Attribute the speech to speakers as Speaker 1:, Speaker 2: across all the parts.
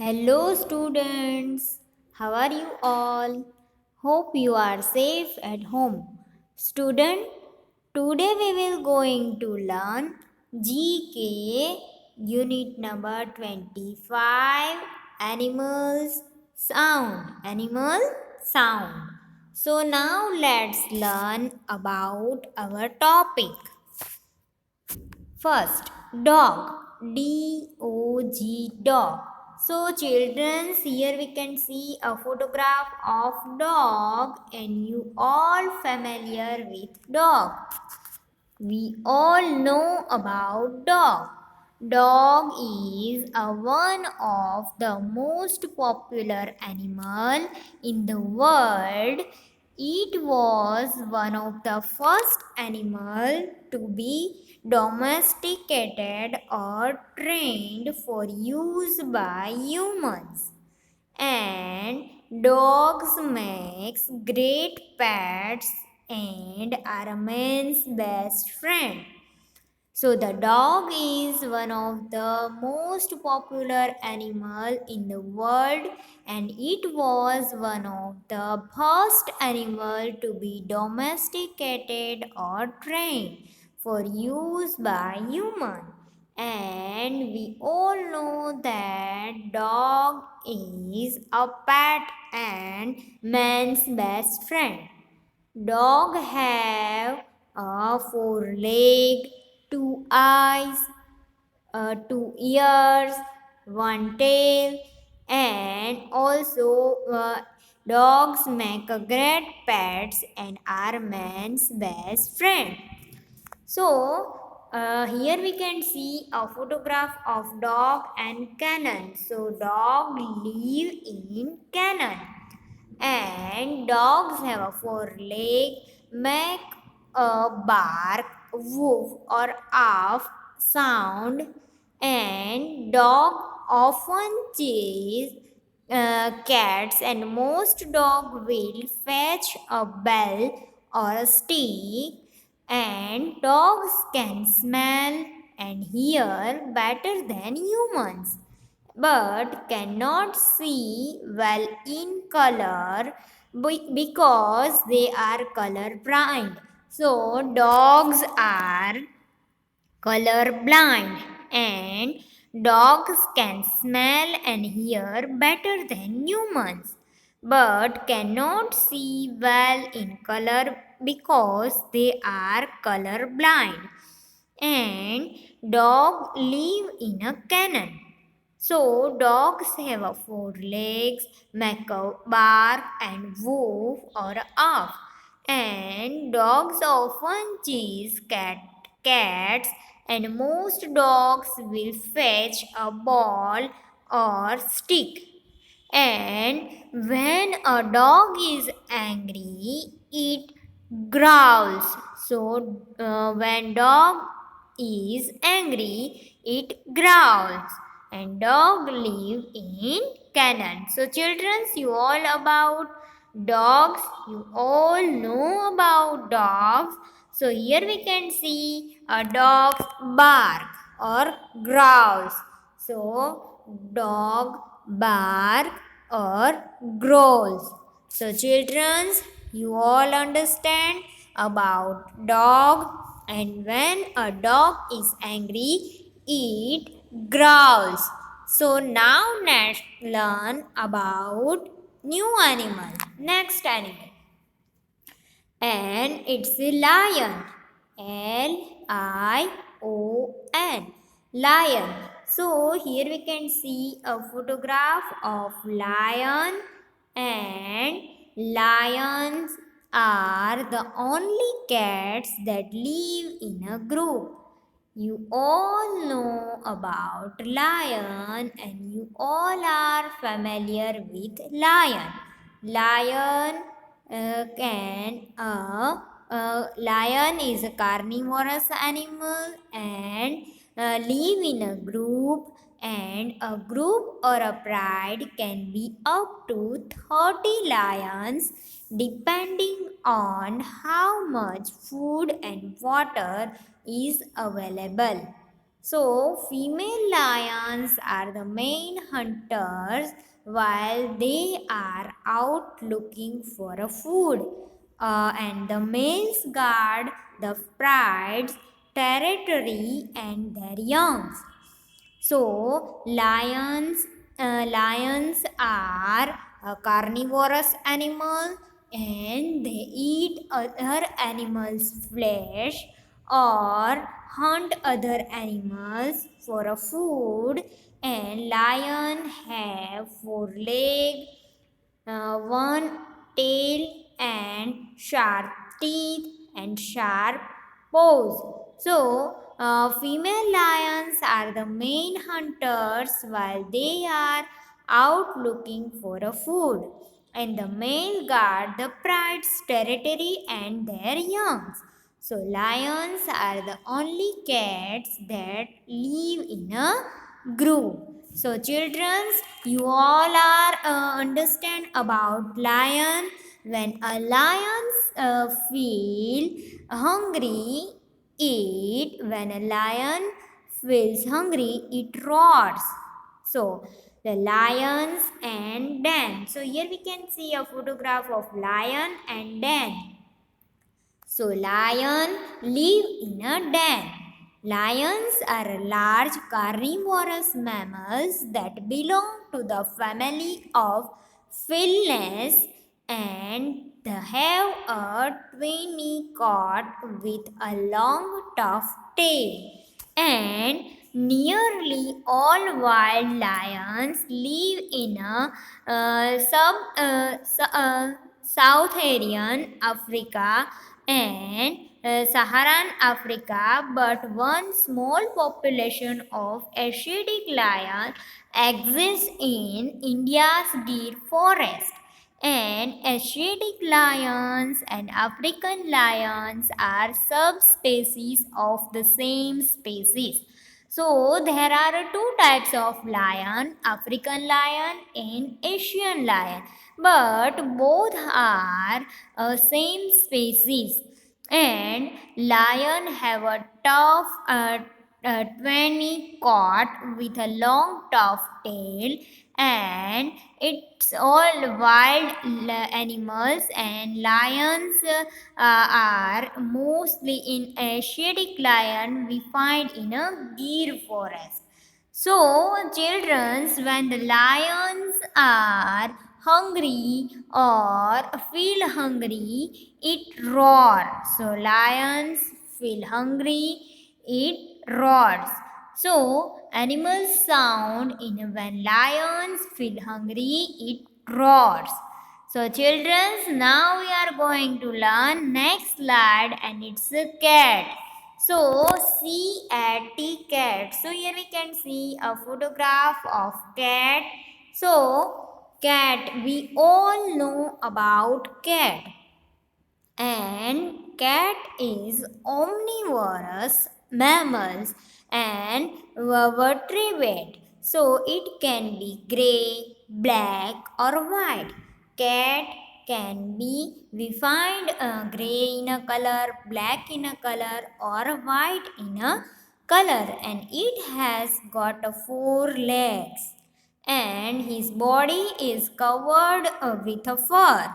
Speaker 1: Hello, students. How are you all? Hope you are safe at home. Student, today we will going to learn GK unit number 25 animals sound. Animal sound. So now let's learn about our topic. First, dog. D-O-G, dog. So, children, here we can see a photograph of dog, and you all familiar with dog. We all know about dog. Dog is one of the most popular animal in the world. It was one of the first animal to be domesticated or trained for use by humans. And dogs makes great pets and are man's best friend. So the dog is one of the most popular animal in the world, and it was one of the first animal to be domesticated or trained for use by human. And we all know that dog is a pet and man's best friend. Dog have a four leg, two eyes, two ears, one tail, and also dogs make a great pets and are man's best friend. So here we can see a photograph of dog and cannon. So dog live in cannon, and dogs have a four leg, make a bark, woof or off sound, and dog often chase cats, and most dog will fetch a bell or a stick, and dogs can smell and hear better than humans but cannot see well in color because they are color blind. So dogs are color blind, and dogs can smell and hear better than humans but cannot see well in color because they are color blind. And dog live in a kennel. So dogs have a four legs, make a bark and woof or off. And dogs often chase cats, and most dogs will fetch a ball or stick. And when a dog is angry, it growls. So when dog is angry, it growls. And dog live in kennel. So children, you all about dogs. You all know about dogs. So here we can see a dog bark or growls. So dog bark or growls. So children, you all understand about dog, and when a dog is angry, it growls. So now let's learn about new animal. Next animal, and it's a lion. Lion. Lion. So here we can see a photograph of lion, and lions are the only cats that live in a group. You all know about lion, and you all are familiar with lion. Lion lion is a carnivorous animal and live in a group, and a group or a pride can be up to 30 lions depending on how much food and water is available. So, female lions are the main hunters while they are out looking for a food. And the males guard the pride's territory and their young. So, lions are a carnivorous animal and they eat other animals' flesh or hunt other animals for a food. And lion have four legs, one tail and sharp teeth and sharp paws. So, female lions are the main hunters while they are out looking for a food, and the male guard the pride's territory and their young. So, lions are the only cats that live in a group. So, children, you all are understand about lion. When a lion feel hungry, eat. When a lion feels hungry, it roars. So, the lions and den. So, here we can see a photograph of lion and den. So, lion live in a den. Lions are large carnivorous mammals that belong to the family of felines and they have a tiny coat with a long tough tail. And nearly all wild lions live in a Southern Africa and Saharan Africa, but one small population of Asiatic lion exists in India's Gir forest. And Asiatic lions and African lions are subspecies of the same species. So there are two types of lion, African lion and Asian lion, but both are same species. And lion have a tough 20 coat with a long tough tail, and it's all wild animals, and lions are mostly in Asiatic lion we find in a Gir forest. So, childrens, when the lions are hungry or feel hungry, it roars. So, lions feel hungry, it roars. So, animals sound in when lions feel hungry, it roars. So, children, now we are going to learn next slide, and it's a cat. So, C-A-T cat. So, here we can see a photograph of cat. So, cat, we all know about cat. And cat is omnivorous mammals and vertebrate. So it can be gray, black or white. Cat can be we find gray in a color, black in a color or white in a color, and it has got four legs and his body is covered with a fur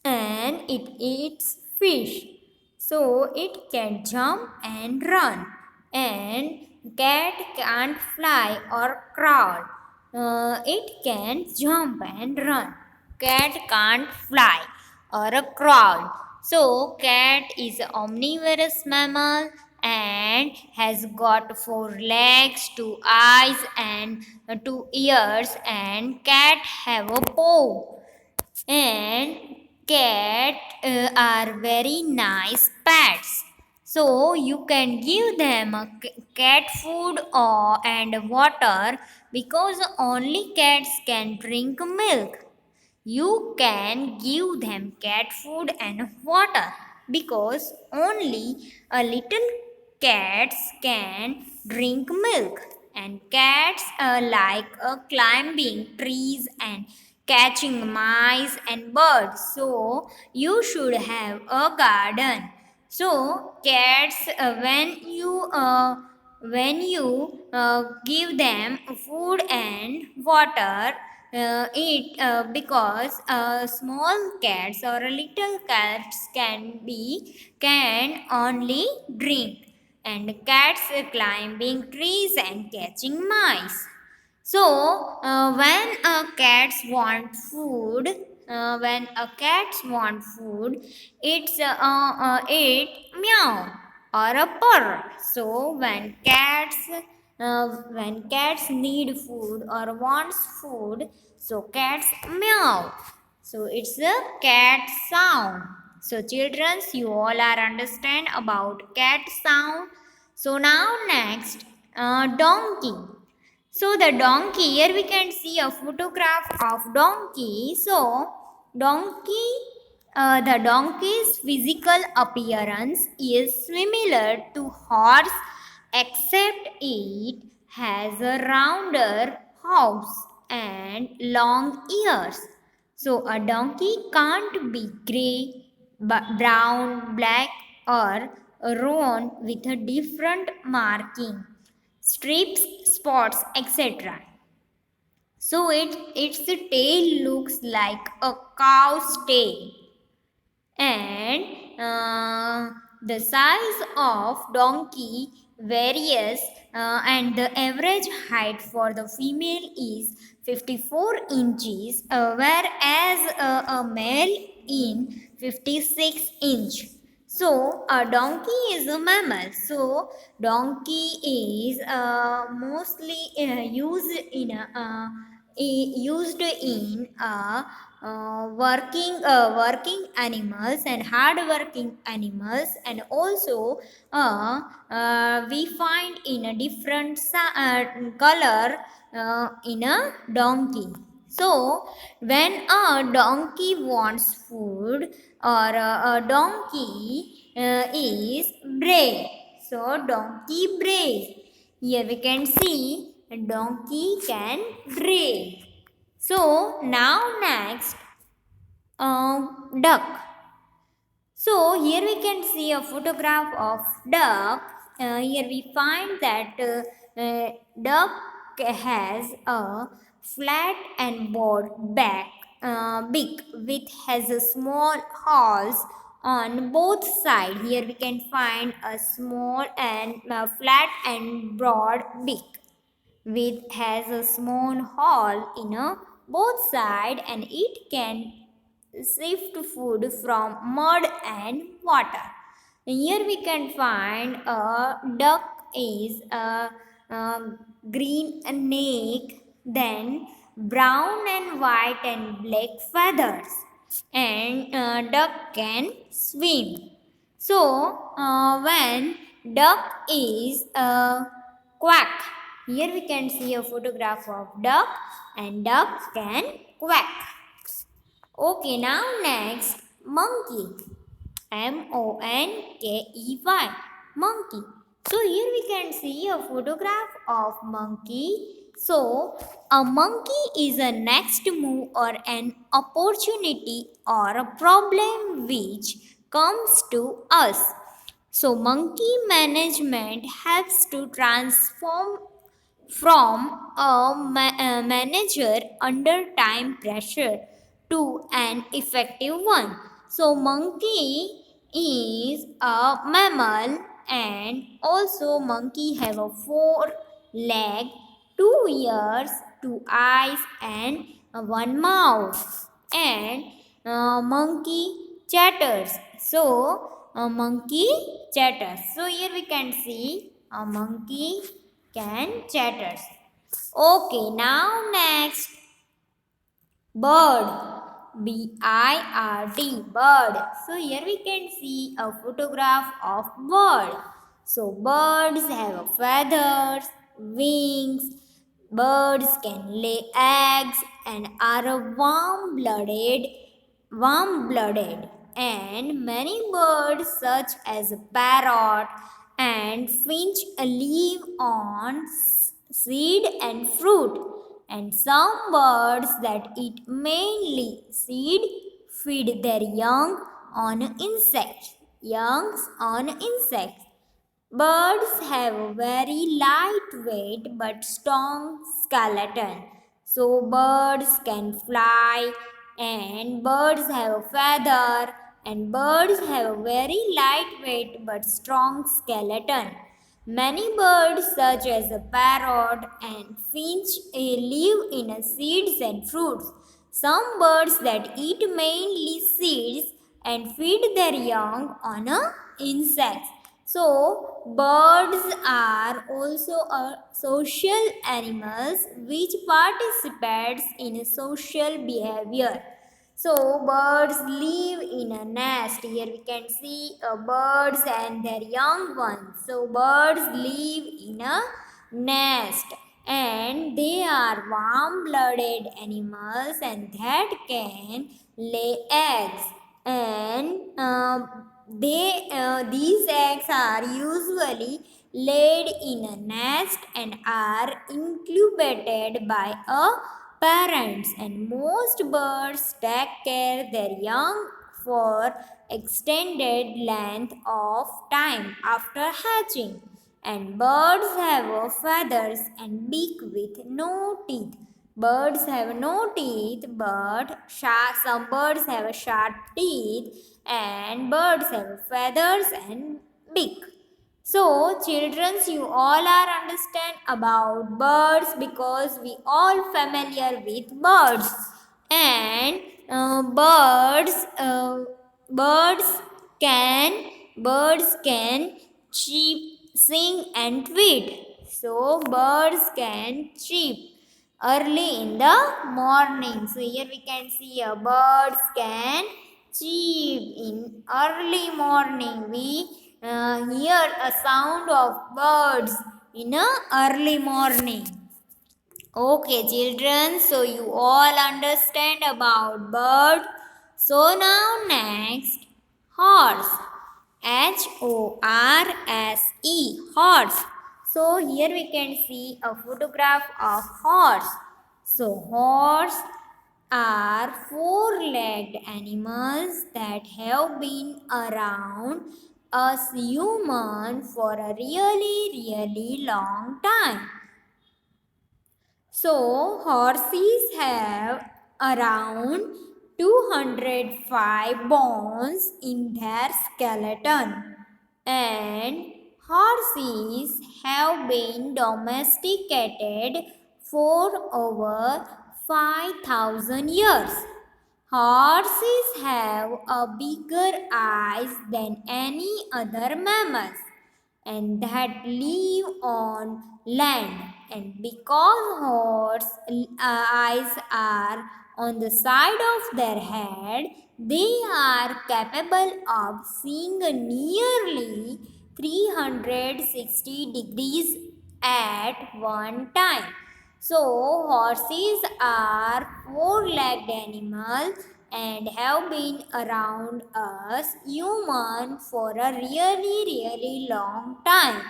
Speaker 1: and it eats fish. So it can jump and run. And cat can't fly or crawl. It can jump and run. Cat can't fly or crawl. So cat is an omnivorous mammal and has got four legs, two eyes and two ears, and cat have a paw. And cat are very nice pets, so you can give them a cat food or and water, because only cats can drink milk. You can give them cat food and water because only a little cats can drink milk, and cats like climbing trees and catching mice and birds. So you should have a garden. So cats when you when you give them food and water, it because small cats or little cats can only drink, and cats climbing trees and catching mice. So, when a cat want food, it meow or a purr. So, when cats need food or wants food, so cats meow. So, it's a cat sound. So, children, you all are understand about cat sound. So, now next, donkey. So the donkey, here we can see a photograph of donkey. So the donkey's physical appearance is similar to horse, except it has a rounder house and long ears. So a donkey can't be grey, brown, black, or roan with a different marking, strips, spots, etc. So its tail looks like a cow's tail, and the size of donkey varies, and the average height for the female is 54 inches, whereas a male in 56 inch. So a donkey is a mammal. So donkey is mostly used in working animals and hard working animals, and also we find in a different color in a donkey. So when a donkey wants food, or a donkey is brave, so donkey brave. Here we can see a donkey can brave. So now next, duck. So here we can see a photograph of duck. Here we find that duck has a flat and broad back, beak, which has a small holes on both sides. Here we can find a small and flat and broad beak, which has a small hole in both sides, and it can sift food from mud and water. Here we can find a duck is a green neck, then brown and white and black feathers, and duck can swim. So when duck is quack, here we can see a photograph of duck, and duck can quack. Okay, now next, monkey. Monkey. Monkey. So here we can see a photograph of monkey. So a monkey is a next move or an opportunity or a problem which comes to us. So monkey management helps to transform from a manager under time pressure to an effective one. So monkey is a mammal, and also monkey have a four leg, two ears, two eyes, and one mouth. And monkey chatters. So a monkey chatters. So here we can see a monkey can chatters. Okay, now next, bird. B-I-R-D, bird. So here we can see a photograph of bird. So birds have feathers, wings. Birds can lay eggs and are warm blooded, and many birds such as parrot and finch live on seed and fruit, and some birds that eat mainly seed feed their young on insects. Birds have a very lightweight but strong skeleton. So birds can fly and birds have a feather and birds have a very lightweight but strong skeleton. Many birds such as a parrot and finch live in seeds and fruits. Some birds that eat mainly seeds and feed their young on insects. So, birds are also a social animals which participates in social behavior. So, birds live in a nest. Here we can see birds and their young ones. So, birds live in a nest and they are warm blooded animals and that can lay eggs and these eggs are usually laid in a nest and are incubated by a parents and most birds take care their young for extended length of time after hatching and birds have feathers and beak with no teeth. Birds have no teeth, but some birds have sharp teeth, and birds have feathers and beak. So, children, you all are understand about birds because we all familiar with birds, and birds, birds birds can cheep, sing, and tweet. So, birds can cheep early in the morning. So here we can see birds can cheep in early morning. We hear a sound of birds in a early morning. Okay, children, so you all understand about bird. So now next, horse. Horse. Horse. So here we can see a photograph of horse. So horse are four-legged animals that have been around us human for a really long time. So, horses have around 205 bones in their skeleton, and horses have been domesticated for over 5,000 years. Horses have a bigger eyes than any other mammals and that live on land. And because horse eyes are on the side of their head, they are capable of seeing nearly 360 degrees at one time. So, horses are four-legged animals and have been around us human for a really long time.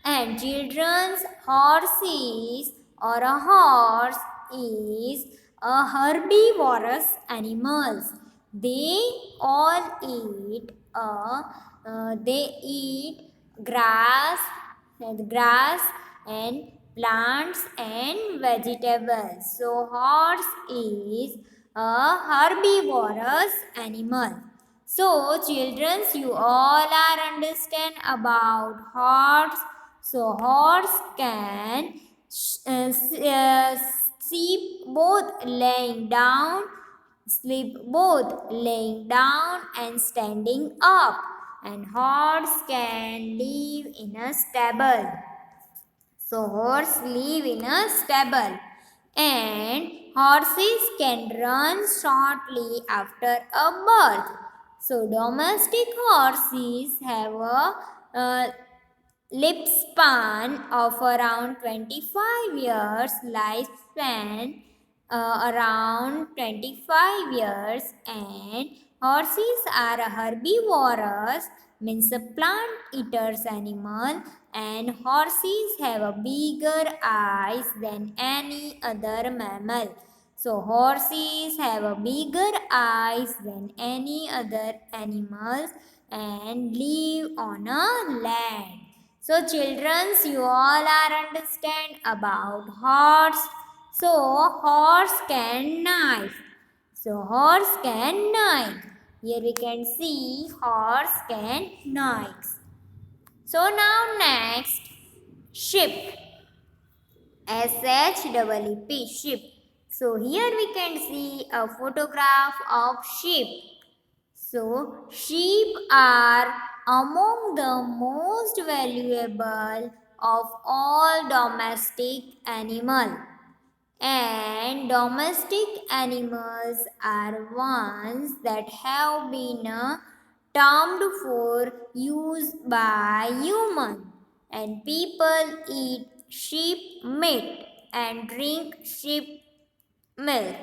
Speaker 1: And children's horses or a horse is a herbivorous animals. They all eat grass and plants and vegetables. So horse is a herbivorous animal. So children, you all are understand about horse. So horse can sleep both laying down, sleep both laying down and standing up. And horse can live in a stable. So horse live in a stable and horses can run shortly after a birth. So domestic horses have a lifespan of around 25 years, lifespan around 25 years, and horses are a herbivorous, means a plant eaters animal, and horses have a bigger eyes than any other mammal. So horses have a bigger eyes than any other animals and live on a land. So children, you all are understand about horse. So horse can knife. So horse can knife. Here we can see horse can knife. So now next ship. SHEEP ship. So here we can see a photograph of sheep. So, sheep are among the most valuable of all domestic animals. And domestic animals are ones that have been termed for use by humans. And people eat sheep meat and drink sheep milk,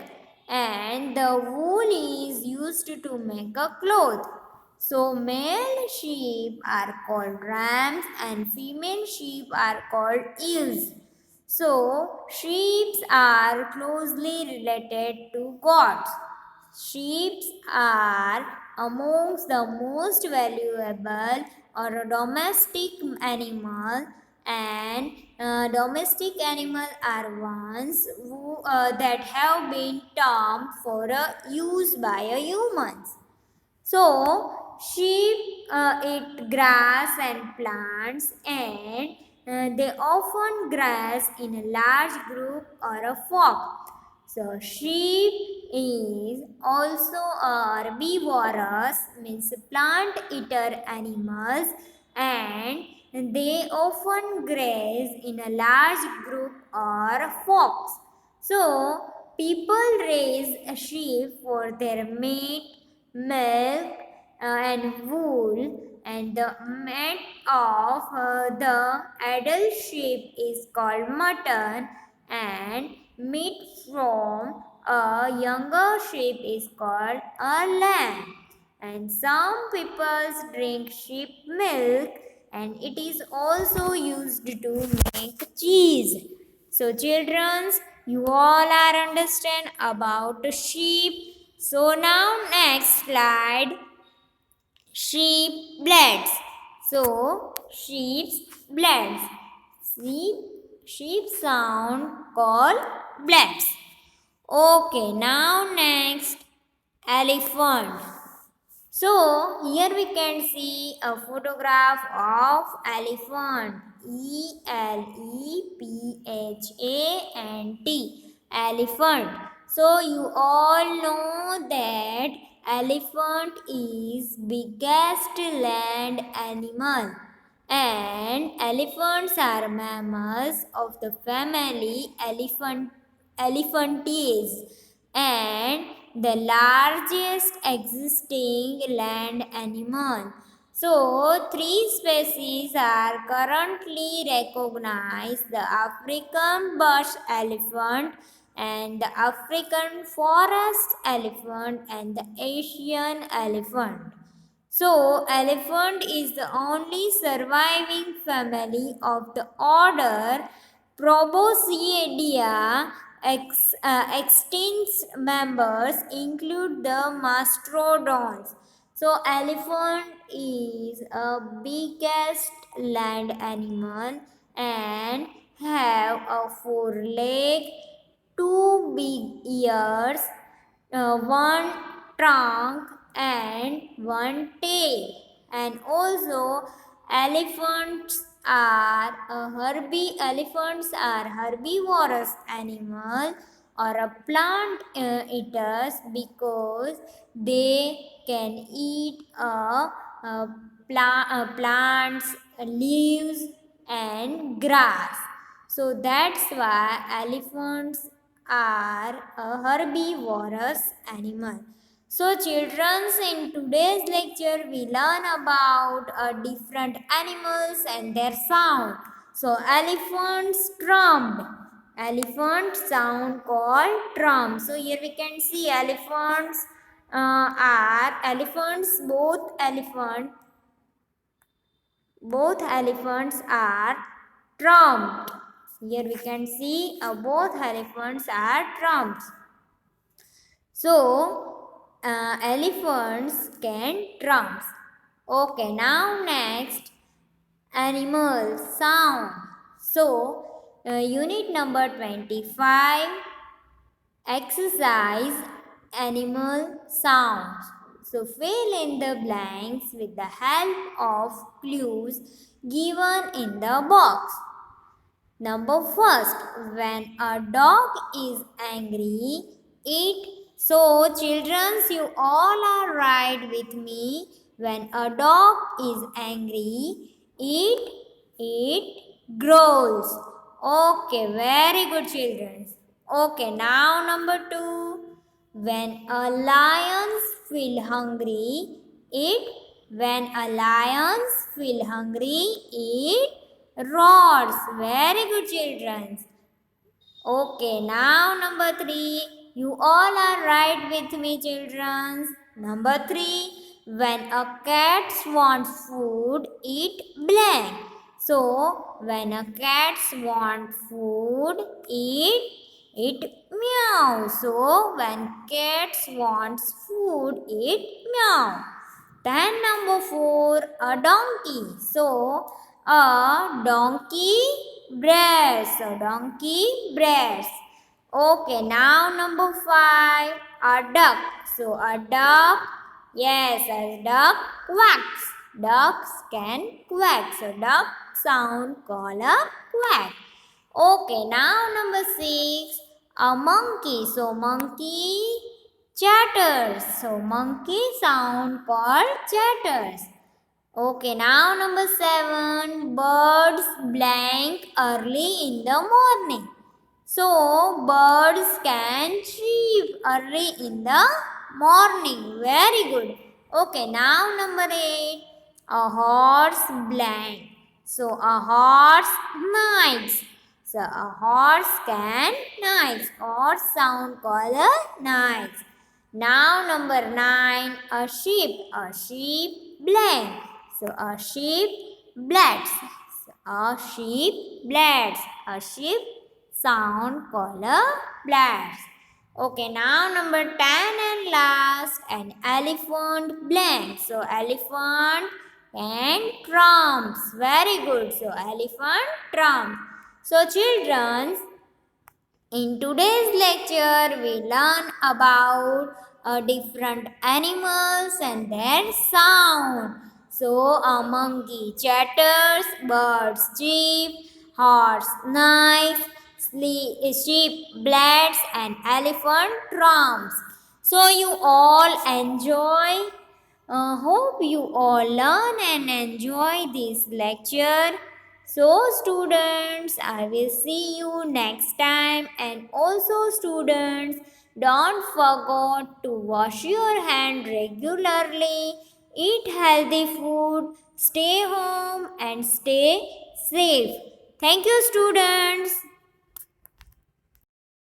Speaker 1: and the wool is used to make a cloth. So male sheep are called rams and female sheep are called ewes. So sheep are closely related to goats. Sheep are amongst the most valuable or domestic animal, and domestic animals are ones that have been termed for use by humans. So, sheep eat grass and plants, and they often graze in a large group or a flock. So, sheep is also a herbivorous, means plant eater animals, and they often graze in a large group or flocks. So, people raise a sheep for their meat, milk, and wool, and the meat of the adult sheep is called mutton, and meat from a younger sheep is called a lamb. And some people drink sheep milk, and it is also used to make cheese. So children, you all are understand about sheep. So now next slide, sheep bloods. So sheep's bloods. Sheep, sheep sound called bloods. Okay, now next elephant. So here we can see a photograph of elephant. ELEPHANT. Elephant. So you all know that elephant is biggest land animal, and elephants are mammals of the family Elephantiaceae, and the largest existing land animal. So, three species are currently recognized: the African bush elephant, and the African forest elephant, and the Asian elephant. So, elephant is the only surviving family of the order Proboscidea. Extinct members include the mastodons. So, elephant is a biggest land animal and have a four leg, two big ears, one trunk, and one tail. And also, elephants are herbivorous animal or a plant eaters because they can eat plants, leaves, and grass. So that's why elephants are a herbivorous animal. So children, in today's lecture we learn about different animals and their sound. So elephants trump. Elephant sound called trump. So here we can see elephants are elephants. Both elephants are trumped. Here we can see both elephants are trumps. So, elephants can trump. Okay, now next, animal sound. So, unit number 25, exercise animal sounds. So, fill in the blanks with the help of clues given in the box. Number first, when a dog is angry, it. So, children, you all are right with me. When a dog is angry, it growls. Okay, very good, children. Okay, now number two. When a lion feel hungry, it. When a lion feel hungry, it roars. Very good, children. Okay, now number three. You all are right with me, children. Number three. When a cat wants food, it blank. So, when a cat wants food, it meow. So, when cats wants food, it meow. Then number four, a donkey. So, a donkey breasts. A donkey breasts. Okay, now number five, a duck. So, a duck, yes, a duck quacks. Ducks can quack. So, duck sound call a quack. Okay, now number six, a monkey. So, monkey chatters. So, monkey sound called chatters. Okay, now number seven, birds blank early in the morning. So, birds can chirp early in the morning. Very good. Okay, now number eight, a horse blank. So, a horse knights. So, a horse can knights or sound called a knights. Now number nine, a sheep. A sheep blank. So a sheep blats. So, a sheep blats. A sheep sound called a blats. Okay, now number 10 and last, an elephant blank. So elephant and trumps. Very good. So elephant trumps. So children, in today's lecture, we learn about different animals and their sound. So, a monkey chatters, birds chirp, horse neighs, sheep blats, and elephant trumps. So, you all enjoy. Hope you all learn and enjoy this lecture. So, students, I will see you next time. And also, students, don't forget to wash your hand regularly, eat healthy food, stay home, and stay safe. Thank you, students.